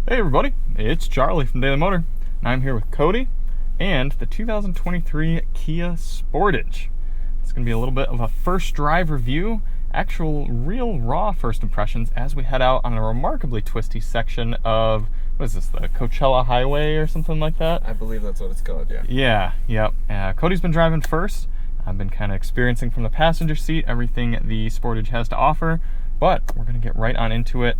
Hey everybody, it's Charlie from Daily Motor, and I'm here with Cody and the 2023 Kia Sportage. It's going to be a little bit of a first drive review, actual real raw first impressions as we head out on a remarkably twisty section of, what is this, the Coachella Highway or something like that? I believe that's what it's called, yeah. Yep. Cody's been driving first. I've been kind of experiencing from the passenger seat everything the Sportage has to offer, but we're going to get right on into it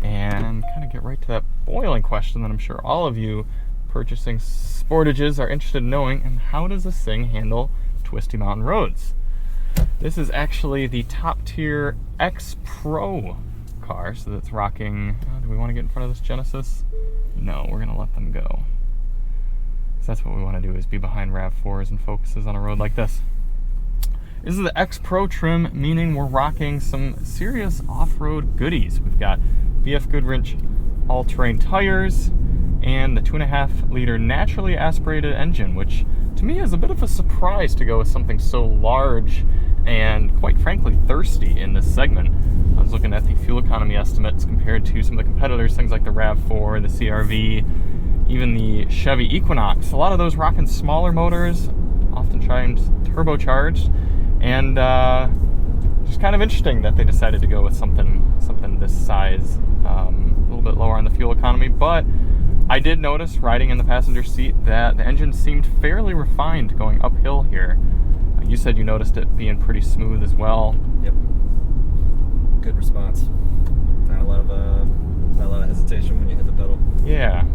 and kind of get right to that boiling question that I'm sure all of you purchasing Sportages are interested in knowing, and how does this thing handle twisty mountain roads? This is actually the top tier X-Pro car, so that's rocking, do we want to get in front of this Genesis? No, we're going to let them go. So that's what we want to do, is be behind RAV4s and Focuses on a road like this. This is the X-Pro trim, meaning we're rocking some serious off-road goodies. We've got BF Goodrich all-terrain tires and the 2.5 liter naturally aspirated engine, which to me is a bit of a surprise to go with something so large and quite frankly thirsty in this segment. I was looking at the fuel economy estimates compared to some of the competitors, things like the RAV4, the CR-V, even the Chevy Equinox. A lot of those rocking smaller motors, oftentimes turbocharged, and just kind of interesting that they decided to go with something this size, a little bit lower on the fuel economy. But I did notice riding in the passenger seat that the engine seemed fairly refined going uphill here. You said you noticed it being pretty smooth as well. Yep. Good response. Not a lot of hesitation when you hit the pedal. Yeah.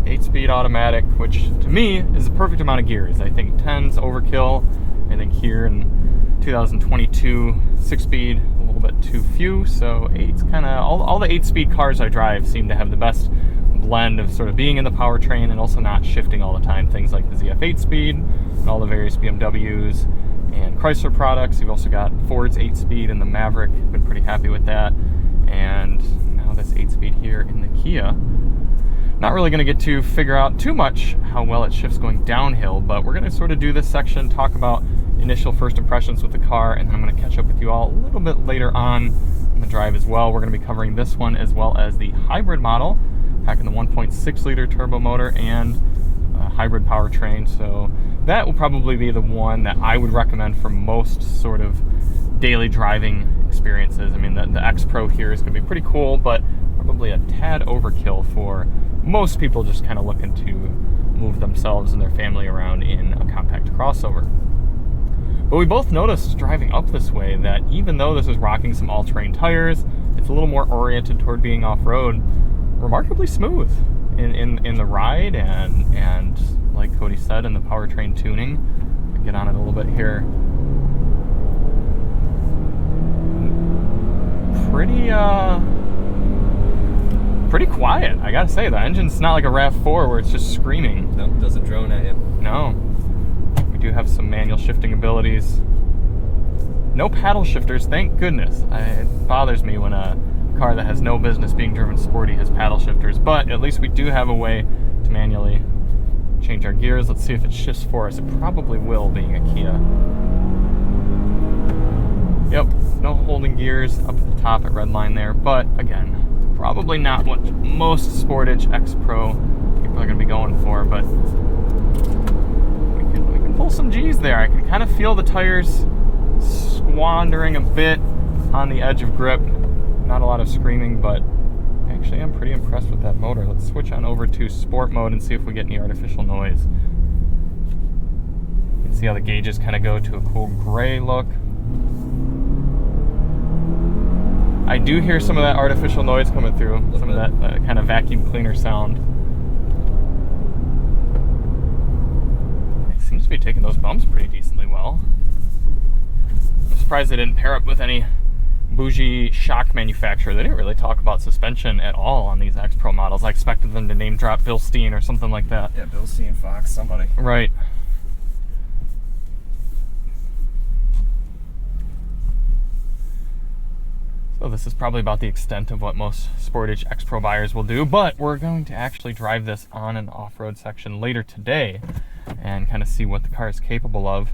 8-speed automatic, which to me is the perfect amount of gears. I think 10's overkill. I think here in 2022, 6-speed, a little bit too few, so 8's kind of, all the 8-speed cars I drive seem to have the best blend of sort of being in the powertrain and also not shifting all the time. Things like the ZF 8-speed and all the various BMWs and Chrysler products. You've also got Ford's 8-speed and the Maverick. Been pretty happy with that. And now this 8-speed here in the Kia. Not really going to get to figure out too much how well it shifts going downhill, but we're going to sort of do this section, talk about initial first impressions with the car, and then I'm going to catch up with you all a little bit later on in the drive as well. We're going to be covering this one as well as the hybrid model, packing the 1.6 liter turbo motor and hybrid powertrain. So that will probably be the one that I would recommend for most sort of daily driving experiences. I mean, the X-Pro here is going to be pretty cool, but probably a tad overkill for most people just kind of looking to move themselves and their family around in a compact crossover. But we both noticed driving up this way that even though this is rocking some all-terrain tires, it's a little more oriented toward being off-road, remarkably smooth in the ride, and like Cody said, in the powertrain tuning. I'll get on it a little bit here. Pretty quiet, I gotta say. The engine's not like a RAV4 where it's just screaming. No, it doesn't drone at you. No. We do have some manual shifting abilities. No paddle shifters, thank goodness. It bothers me when a car that has no business being driven sporty has paddle shifters, but at least we do have a way to manually change our gears. Let's see if it shifts for us. It probably will, being a Kia. Yep, no holding gears up at the top at red line there, but again, probably not what most Sportage X-Pro people are going to be going for, but we can pull some G's there. I can kind of feel the tires squandering a bit on the edge of grip. Not a lot of screaming, but actually I'm pretty impressed with that motor. Let's switch on over to sport mode and see if we get any artificial noise. You can see how the gauges kind of go to a cool gray look. I do hear some of that artificial noise coming through, some of that kind of vacuum cleaner sound. It seems to be taking those bumps pretty decently well. I'm surprised they didn't pair up with any bougie shock manufacturer. They didn't really talk about suspension at all on these X-Pro models. I expected them to name drop Bill Steen or something like that. Yeah, Bill Steen, Fox, somebody. Right. So this is probably about the extent of what most Sportage X-Pro buyers will do, but we're going to actually drive this on an off-road section later today and kind of see what the car is capable of.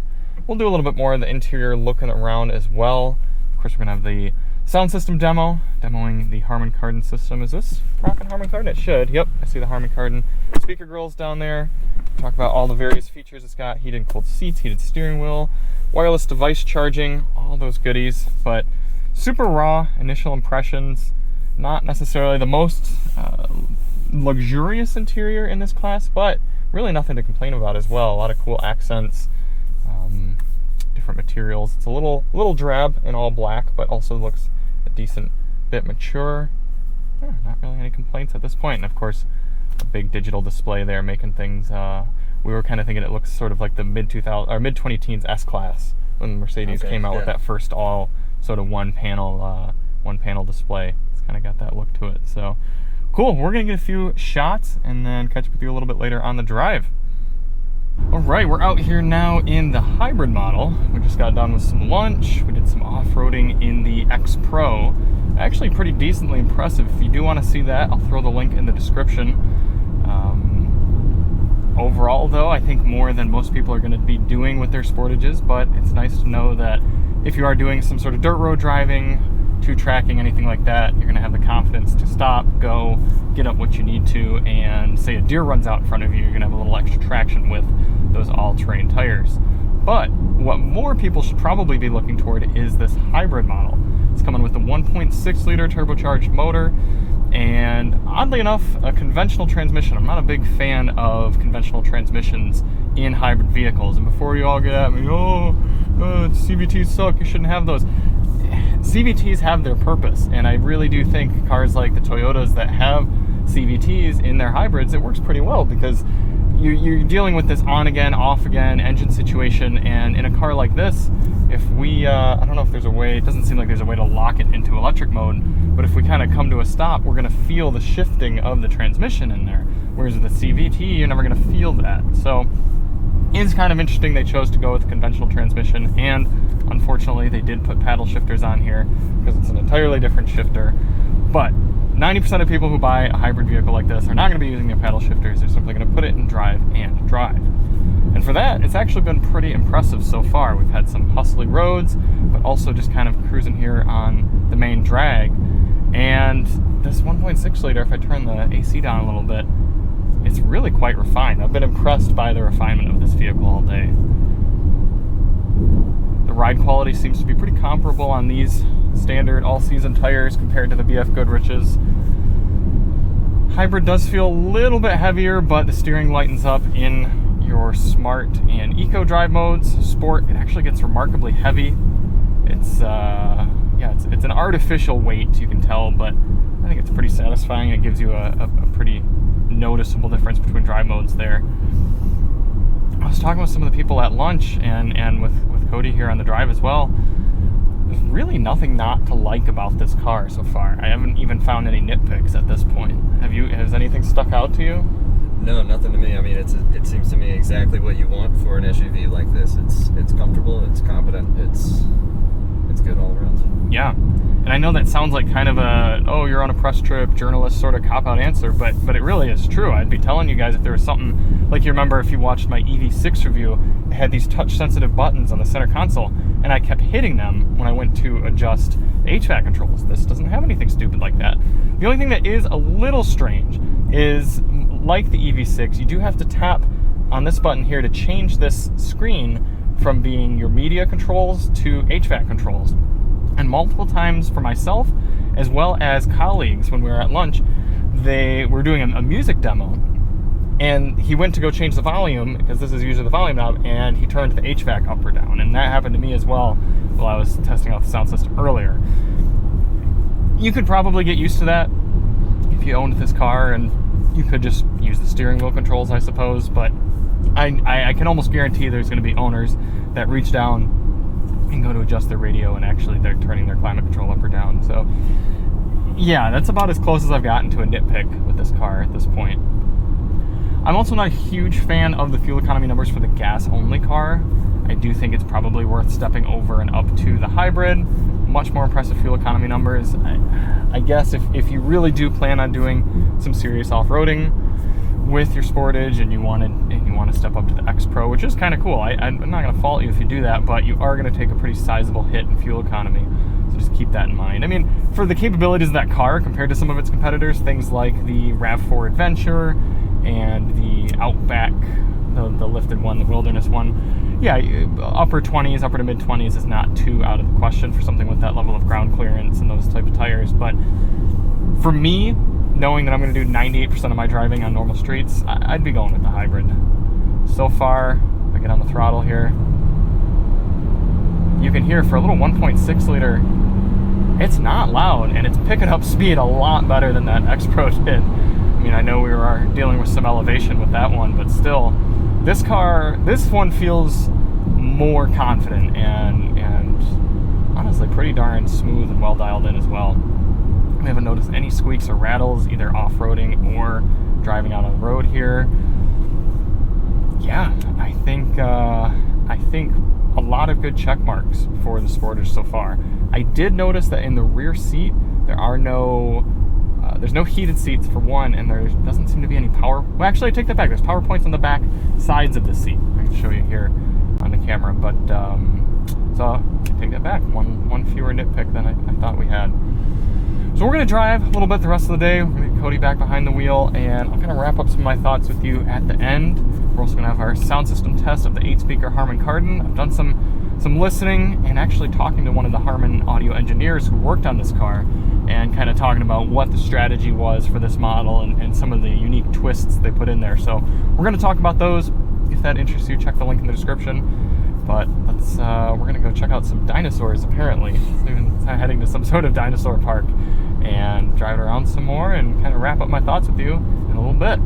We'll do a little bit more of the interior looking around as well. Of course, we're going to have the Sound system demoing the Harman Kardon system. Is this rocking Harman Kardon? It should. Yep, I see the Harman Kardon speaker grills down there. Talk about all the various features it's got. Heated and cooled seats, heated steering wheel, wireless device charging, all those goodies. But super raw initial impressions. Not necessarily the most luxurious interior in this class, but really nothing to complain about as well. A lot of cool accents, different materials. It's a little drab in all black, but also looks a decent bit mature. Yeah, not really any complaints at this point. And of course, a big digital display there making things. We were kind of thinking it looks sort of like the mid 2010s S-Class when Mercedes came out with that first all sort of one panel display. It's kind of got that look to it. So cool. We're gonna get a few shots and then catch up with you a little bit later on the drive. All right, we're out here now in the hybrid model. We just got done with some lunch. We did some off-roading in the X-Pro. Actually pretty decently impressive. If you do want to see that, I'll throw the link in the description. Overall though, I think more than most people are going to be doing with their Sportages, but it's nice to know that if you are doing some sort of dirt road driving, tracking, anything like that, you're going to have the confidence to stop, go, get up what you need to, and say a deer runs out in front of you, you're going to have a little extra traction with those all-terrain tires. But what more people should probably be looking toward is this hybrid model. It's coming with a 1.6 liter turbocharged motor, and oddly enough, a conventional transmission. I'm not a big fan of conventional transmissions in hybrid vehicles. And before you all get at me, CVTs suck, you shouldn't have those. CVTs have their purpose, and I really do think cars like the Toyotas that have CVTs in their hybrids, it works pretty well because you're dealing with this on-again, off-again engine situation, and in a car like this, if we, I don't know if there's a way, it doesn't seem like there's a way to lock it into electric mode, but if we kind of come to a stop, we're going to feel the shifting of the transmission in there, whereas with the CVT, you're never going to feel that. So it's kind of interesting they chose to go with conventional transmission, and unfortunately they did put paddle shifters on here because it's an entirely different shifter. But 90% of people who buy a hybrid vehicle like this are not going to be using their paddle shifters. They're simply going to put it in drive and drive. And for that, it's actually been pretty impressive so far. We've had some hustly roads, but also just kind of cruising here on the main drag. And this 1.6 liter, if I turn the AC down a little bit, it's really quite refined. I've been impressed by the refinement of this vehicle all day. The ride quality seems to be pretty comparable on these standard all-season tires compared to the BF Goodrich's. Hybrid does feel a little bit heavier, but the steering lightens up in your Smart and Eco drive modes. Sport, it actually gets remarkably heavy. It's it's an artificial weight, you can tell, but I think it's pretty satisfying. It gives you a pretty noticeable difference between drive modes there. I was talking with some of the people at lunch and with Cody here on the drive as well. There's really nothing not to like about this car so far. I haven't even found any nitpicks at this point. Has anything stuck out to you? No, nothing to me. I mean, it seems to me exactly what you want for an SUV like this. It's comfortable, it's competent, it's good all around. Yeah, and I know that sounds like kind of a, you're on a press trip, journalist sort of cop-out answer, but it really is true. I'd be telling you guys if there was something, like you remember if you watched my EV6 review, it had these touch-sensitive buttons on the center console, and I kept hitting them when I went to adjust the HVAC controls. This doesn't have anything stupid like that. The only thing that is a little strange is, like the EV6, you do have to tap on this button here to change this screen from being your media controls to HVAC controls. And multiple times for myself, as well as colleagues when we were at lunch, they were doing a music demo, and he went to go change the volume, because this is usually the volume knob, and he turned the HVAC up or down. And that happened to me as well while I was testing out the sound system earlier. You could probably get used to that if you owned this car, and you could just use the steering wheel controls, I suppose, but I can almost guarantee there's going to be owners that reach down and go to adjust their radio, and actually they're turning their climate control up or down. So yeah, that's about as close as I've gotten to a nitpick with this car at this point. I'm also not a huge fan of the fuel economy numbers for the gas-only car. I do think it's probably worth stepping over and up to the hybrid. Much more impressive fuel economy numbers. I guess if you really do plan on doing some serious off-roading with your Sportage and you want to step up to the X-Pro, which is kind of cool. I'm not going to fault you if you do that, but you are going to take a pretty sizable hit in fuel economy. So just keep that in mind. I mean, for the capabilities of that car compared to some of its competitors, things like the RAV4 Adventure and the Outback, the lifted one, the Wilderness one, yeah, upper 20s, upper to mid 20s is not too out of the question for something with that level of ground clearance and those type of tires. But for me, knowing that I'm going to do 98% of my driving on normal streets, I'd be going with the hybrid. So far, if I get on the throttle here, you can hear for a little 1.6 liter, it's not loud, and it's picking up speed a lot better than that X-Pro did. I mean, I know we were dealing with some elevation with that one, but still, this one feels more confident and honestly pretty darn smooth and well dialed in as well. We haven't noticed any squeaks or rattles, either off-roading or driving out on the road here. Yeah, I think a lot of good check marks for the Sportage so far. I did notice that in the rear seat, there's no heated seats for one, and there doesn't seem to be any power. Well, actually, I take that back. There's power points on the back sides of the seat. I can show you here on the camera, but so I take that back. One fewer nitpick than I thought we had. So we're going to drive a little bit the rest of the day. We're going to get Cody back behind the wheel, and I'm going to wrap up some of my thoughts with you at the end. We're also going to have our sound system test of the 8-speaker Harman Kardon. I've done some listening and actually talking to one of the Harman audio engineers who worked on this car and kind of talking about what the strategy was for this model and some of the unique twists they put in there. So we're going to talk about those. If that interests you, check the link in the description. But we're going to go check out some dinosaurs, apparently. Heading to some sort of dinosaur park and drive around some more and kind of wrap up my thoughts with you in a little bit.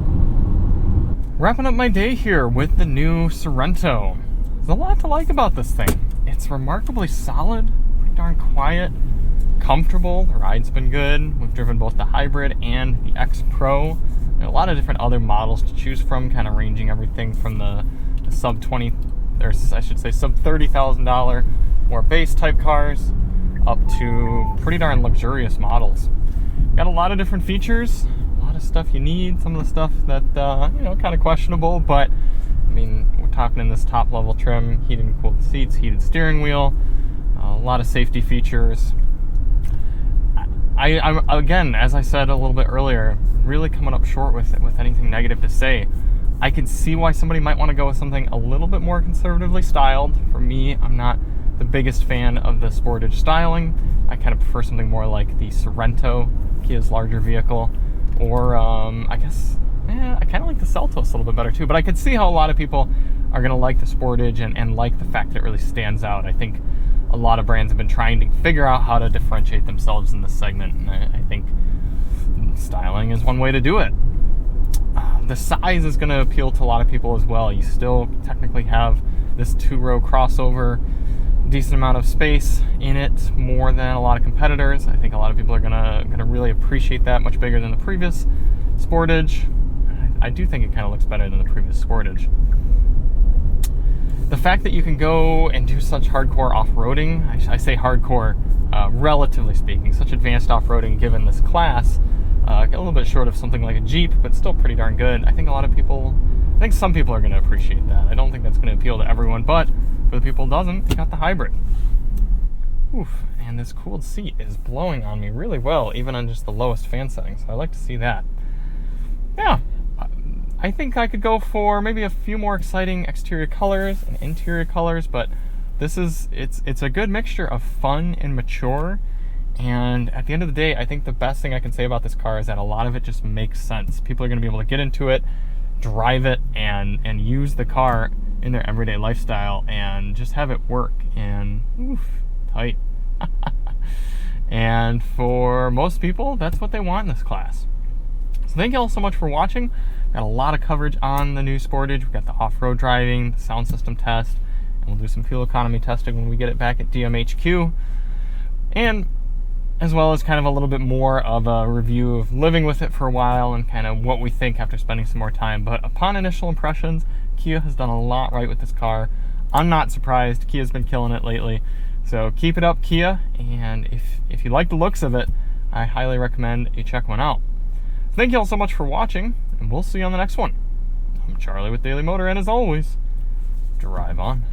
Wrapping up my day here with the new Sorento. There's a lot to like about this thing. It's remarkably solid, pretty darn quiet, comfortable. The ride's been good. We've driven both the hybrid and the X-Pro. There are a lot of different other models to choose from, kind of ranging everything from the sub $30,000 more base type cars up to pretty darn luxurious models. Got a lot of different features, a lot of stuff you need, some of the stuff that kind of questionable, but I mean, we're talking in this top level trim, heated and cooled seats, heated steering wheel, a lot of safety features. I'm again, as I said a little bit earlier, really coming up short with anything negative to say. I can see why somebody might want to go with something a little bit more conservatively styled. For me, I'm not the biggest fan of the Sportage styling. I kind of prefer something more like the Sorento, Kia's larger vehicle, or I kind of like the Seltos a little bit better too. But I could see how a lot of people are going to like the Sportage and like the fact that it really stands out. I think a lot of brands have been trying to figure out how to differentiate themselves in this segment, and I think styling is one way to do it. The size is going to appeal to a lot of people as well. You still technically have this 2-row crossover, decent amount of space in it, more than a lot of competitors. I think a lot of people are going to really appreciate that, much bigger than the previous Sportage. I do think it kind of looks better than the previous Sportage. The fact that you can go and do such hardcore off-roading, I say hardcore, relatively speaking, such advanced off-roading given this class, a little bit short of something like a Jeep, but still pretty darn good. I think some people are going to appreciate that. I don't think that's going to appeal to everyone, but for the people who doesn't, you got the hybrid. Oof, and this cooled seat is blowing on me really well, even on just the lowest fan settings. So I like to see that. Yeah, I think I could go for maybe a few more exciting exterior colors and interior colors, but it's a good mixture of fun and mature. And at the end of the day, I think the best thing I can say about this car is that a lot of it just makes sense. People are going to be able to get into it, drive it, and use the car in their everyday lifestyle and just have it work. And oof, tight. And for most people, that's what they want in this class. So thank you all so much for watching. Got a lot of coverage on the new Sportage. We've got the off-road driving, the sound system test, and we'll do some fuel economy testing when we get it back at DMHQ. And as well as kind of a little bit more of a review of living with it for a while and kind of what we think after spending some more time. But upon initial impressions, Kia has done a lot right with this car. I'm not surprised. Kia's been killing it lately. So keep it up, Kia. And if you like the looks of it, I highly recommend you check one out. Thank you all so much for watching, and we'll see you on the next one. I'm Charlie with Daily Motor, and as always, drive on.